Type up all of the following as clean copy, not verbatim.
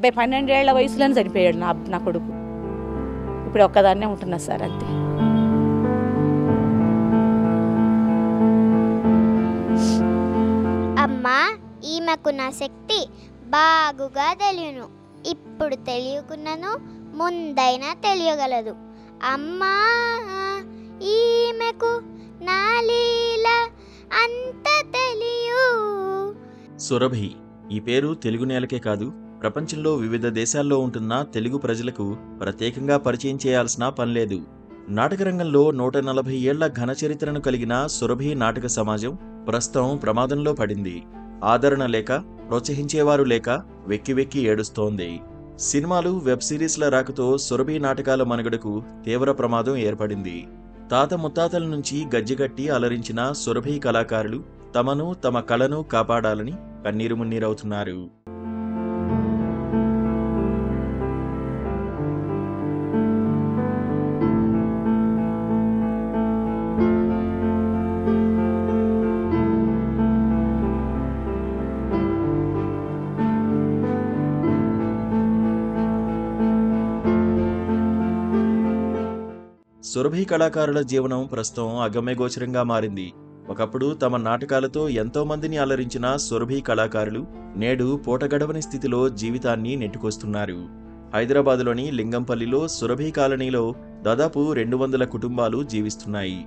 అబ్బాయి 12 ఏళ్ల వయసులోనే చనిపోయాడు నా కొడుకు. ఇప్పుడు ఒక్కదాన్నే ఉంటున్నా సార్ అంతే. అమ్మా, ఈమెకు నా శక్తి బాగుగా తెలియను. ఇప్పుడు తెలియకున్నను ముందైనా తెలియగలదు. అమ్మా, ఈమెకు నా లీల అంత తెలియు. సురభి ఈ పేరు తెలుగు నేలకే కాదు, ప్రపంచంలో వివిధ దేశాల్లో ఉంటున్న తెలుగు ప్రజలకు ప్రత్యేకంగా పరిచయం చేయాల్సిన పనిలేదు. నాటకరంగంలో 140 ఏళ్ల ఘన చరిత్రను కలిగిన సురభి నాటక సమాజం ప్రస్తుతం ప్రమాదంలో పడింది. ఆదరణ లేక, ప్రోత్సహించేవారు లేక వెక్కి వెక్కి ఏడుస్తోంది. సినిమాలు, వెబ్ సిరీస్ల రాకతో సురభి నాటకాల మనుగడకు తీవ్ర ప్రమాదం ఏర్పడింది. తాత ముత్తాతల నుంచి గజ్జెగట్టి అలరించిన సురభి కళాకారులు తమను, తమ కళను కాపాడాలని కన్నీరు మున్నీరవుతున్నారు. సురభి కళాకారుల జీవనం ప్రస్తుతం అగమ్యగోచరంగా మారింది. ఒకప్పుడు తమ నాటకాలతో ఎంతో మందిని అలరించిన సురభి కళాకారులు నేడు పూటగడవని స్థితిలో జీవితాన్ని నెట్టుకొస్తున్నారు. హైదరాబాదులోని లింగంపల్లిలో సురభి కాలనీలో దాదాపు 200 కుటుంబాలు జీవిస్తున్నాయి.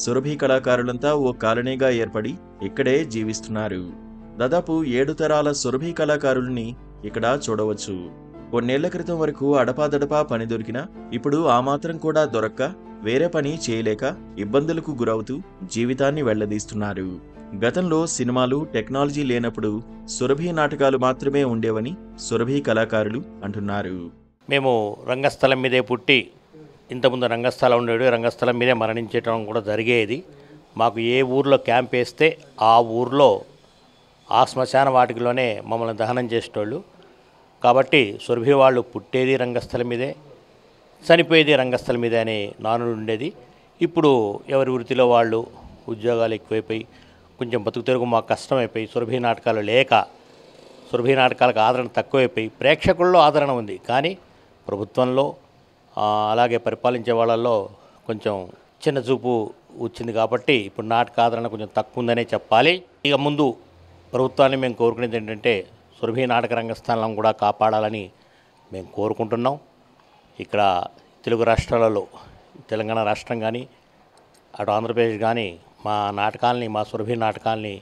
సురభి కళాకారులంతా ఓ కాలనీగా ఏర్పడి ఇక్కడే జీవిస్తున్నారు. దాదాపు 7 తరాల సురభి కళాకారుల్ని ఇక్కడ చూడవచ్చు. కొన్నేళ్ల క్రితం వరకు అడపాదడపా పని దొరికినా ఇప్పుడు ఆ మాత్రం కూడా దొరక్క వేరే పని చేయలేక ఇబ్బందులకు గురవుతూ జీవితాన్ని వెళ్లదీస్తున్నారు. గతంలో సినిమాలు, టెక్నాలజీ లేనప్పుడు సురభి నాటకాలు మాత్రమే ఉండేవని సురభి కళాకారులు అంటున్నారు. మేము రంగస్థలం మీదే పుట్టి, ఇంతకుముందు రంగస్థలం ఉండేది, రంగస్థలం మీదే మరణించడం కూడా జరిగేది. మాకు ఏ ఊర్లో క్యాంప్ వేస్తే ఆ ఊర్లో ఆ శ్మశాన వాటికలోనే మమ్మల్ని దహనం చేసేటోళ్ళు. కాబట్టి సురభి వాళ్ళు పుట్టేది రంగస్థలం మీదే, చనిపోయేది రంగస్థలం మీదే అనే నానుడు ఉండేది. ఇప్పుడు ఎవరి వృత్తిలో వాళ్ళు ఉద్యోగాలు ఎక్కువైపోయి కొంచెం బతుకు తెరుగు మాకు కష్టమైపోయి సురభి నాటకాలు లేక, సురభి నాటకాలకు ఆదరణ తక్కువైపోయి ప్రేక్షకుల్లో ఆదరణ ఉంది, కానీ ప్రభుత్వంలో అలాగే పరిపాలించే వాళ్ళల్లో కొంచెం చిన్న చూపు వచ్చింది. కాబట్టి ఇప్పుడు నాటక ఆదరణ కొంచెం తక్కువ ఉందనే చెప్పాలి. ఇక ముందు ప్రభుత్వాన్ని మేము కోరుకునేది ఏంటంటే సురభి నాటక రంగస్థలం కూడా కాపాడాలని మేము కోరుకుంటున్నాం. ఇక్కడ తెలుగు రాష్ట్రాలలో, తెలంగాణ రాష్ట్రం కానీ అటు ఆంధ్రప్రదేశ్ కానీ మా నాటకాలని, మా సురభి నాటకాలని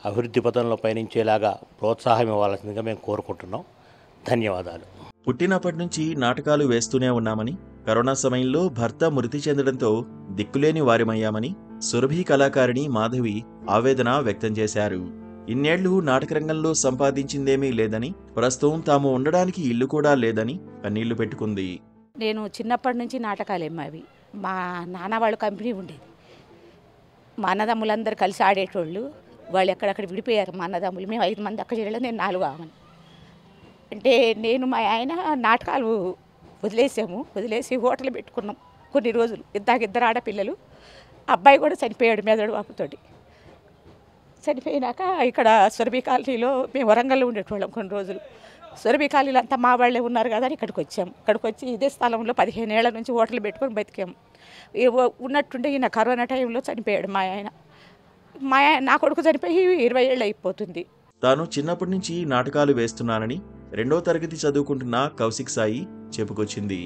అభివృద్ధి పథంలో పయనించేలాగా ప్రోత్సాహం ఇవ్వాల్సిందిగా మేము కోరుకుంటున్నాం. ధన్యవాదాలు. పుట్టినప్పటి నుంచి నాటకాలు వేస్తూనే ఉన్నామని, కరోనా సమయంలో భర్త మృతి చెందడంతో దిక్కులేని వారిమయ్యామని సురభి కళాకారిణి మాధవి ఆవేదన వ్యక్తం చేశారు. ఇన్నేళ్లు నాటకరంగంలో సంపాదించిందేమీ లేదని, ప్రస్తుతం తాము ఉండడానికి ఇల్లు కూడా లేదని కన్నీళ్లు పెట్టుకుంది. నేను చిన్నప్పటి నుంచి నాటకాలేమావి. మా నాన్న వాళ్ళు కంపెనీ ఉండేది. మా అన్నదమ్ములందరూ కలిసి ఆడేటోళ్ళు. వాళ్ళు ఎక్కడక్కడ విడిపోయారు. మా అన్నదమ్ములు మేము 5 మంది అక్క చెల్లెలు, నేను 4 ఆమెను. అంటే నేను మా ఆయన నాటకాలు వదిలేసి హోటల్ పెట్టుకున్నాం కొన్ని రోజులు. ఇద్దరు ఆడపిల్లలు, అబ్బాయి కూడా చనిపోయాడు మెదడు వాపుతోటి. చనిపోయినాక ఇక్కడ సురభి కాలనీలో మేము వరంగల్లో ఉండేటోళ్ళం కొన్ని రోజులు. సురభి కాలనీలో అంతా మా వాళ్ళే ఉన్నారు కదా అని ఇక్కడికి వచ్చాం. ఇక్కడికి వచ్చి ఇదే స్థలంలో 15 ఏళ్ల నుంచి హోటల్ పెట్టుకొని బతికాము. ఉన్నట్టుండే ఈయన కరోనా టైంలో చనిపోయాడు మా ఆయన. నా కొడుకు చనిపోయి 20 ఏళ్ళు అయిపోతుంది. తాను చిన్నప్పటి నుంచి నాటకాలు వేస్తున్నానని 2వ తరగతి చదువుకుంటున్న కౌశిక్ సాయి చెప్పుకొచ్చింది.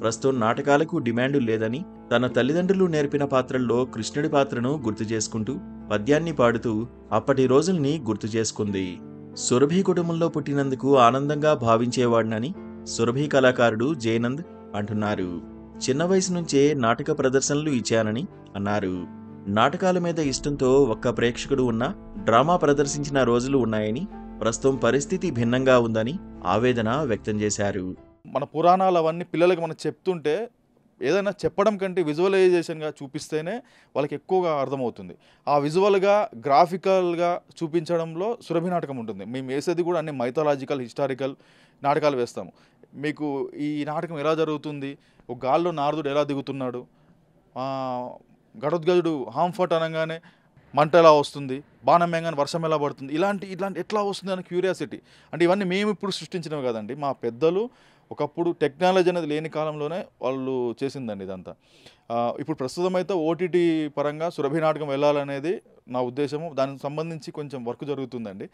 ప్రస్తుతం నాటకాలకు డిమాండు లేదని, తన తల్లిదండ్రులు నేర్పిన పాత్రల్లో కృష్ణుడి పాత్రను గుర్తు చేసుకుంటూ పద్యాన్ని పాడుతూ అప్పటి రోజుల్ని గుర్తు చేసుకుంది. సురభి కుటుంబంలో పుట్టినందుకు ఆనందంగా భావించేవాడినని సురభి కళాకారుడు జయనంద్ అంటున్నారు. చిన్న వయసు నుంచే నాటక ప్రదర్శనలు ఇచ్చానని అన్నారు. నాటకాల మీద ఇష్టంతో ఒక్క ప్రేక్షకుడు ఉన్నా డ్రామా ప్రదర్శించిన రోజులు ఉన్నాయని, ప్రస్తుతం పరిస్థితి భిన్నంగా ఉందని ఆవేదన వ్యక్తం చేశారు. మన పురాణాలు అవన్నీ పిల్లలకి మనం చెప్తుంటే ఏదైనా చెప్పడం కంటే విజువలైజేషన్గా చూపిస్తేనే వాళ్ళకి ఎక్కువగా అర్థమవుతుంది. ఆ విజువల్గా, గ్రాఫికల్గా చూపించడంలో సురభి నాటకం ఉంటుంది. మేము వేసేది కూడా అన్ని మైథాలజికల్, హిస్టారికల్ నాటకాలు వేస్తాము. మీకు ఈ నాటకం ఎలా జరుగుతుంది, ఒక గాల్లో నారదుడు ఎలా దిగుతున్నాడు, గడోద్గజుడు హాంఫట్ అనగానే మంట ఎలా వస్తుంది, బాణం వేయగానే వర్షం ఎలా పడుతుంది, ఇలాంటి ఎట్లా వస్తుంది అనే క్యూరియాసిటీ. అంటే ఇవన్నీ మేము ఇప్పుడు సృష్టించినవి కదండి, మా పెద్దలు ఒకప్పుడు టెక్నాలజీ అనేది లేని కాలంలోనే వాళ్ళు చేసిందండి ఇదంతా. ఇప్పుడు ప్రస్తుతం అయితే ఓటీటీ పరంగా సురభి నాటకం వెళ్ళాలనేది నా ఉద్దేశము. దానికి సంబంధించి కొంచెం వర్క్ జరుగుతుందండి.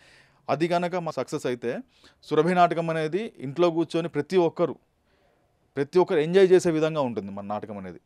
అది కనుక మా సక్సెస్ అయితే సురభి నాటకం అనేది ఇంట్లో కూర్చొని ప్రతి ఒక్కరు ఎంజాయ్ చేసే విధంగా ఉంటుంది మన నాటకం అనేది.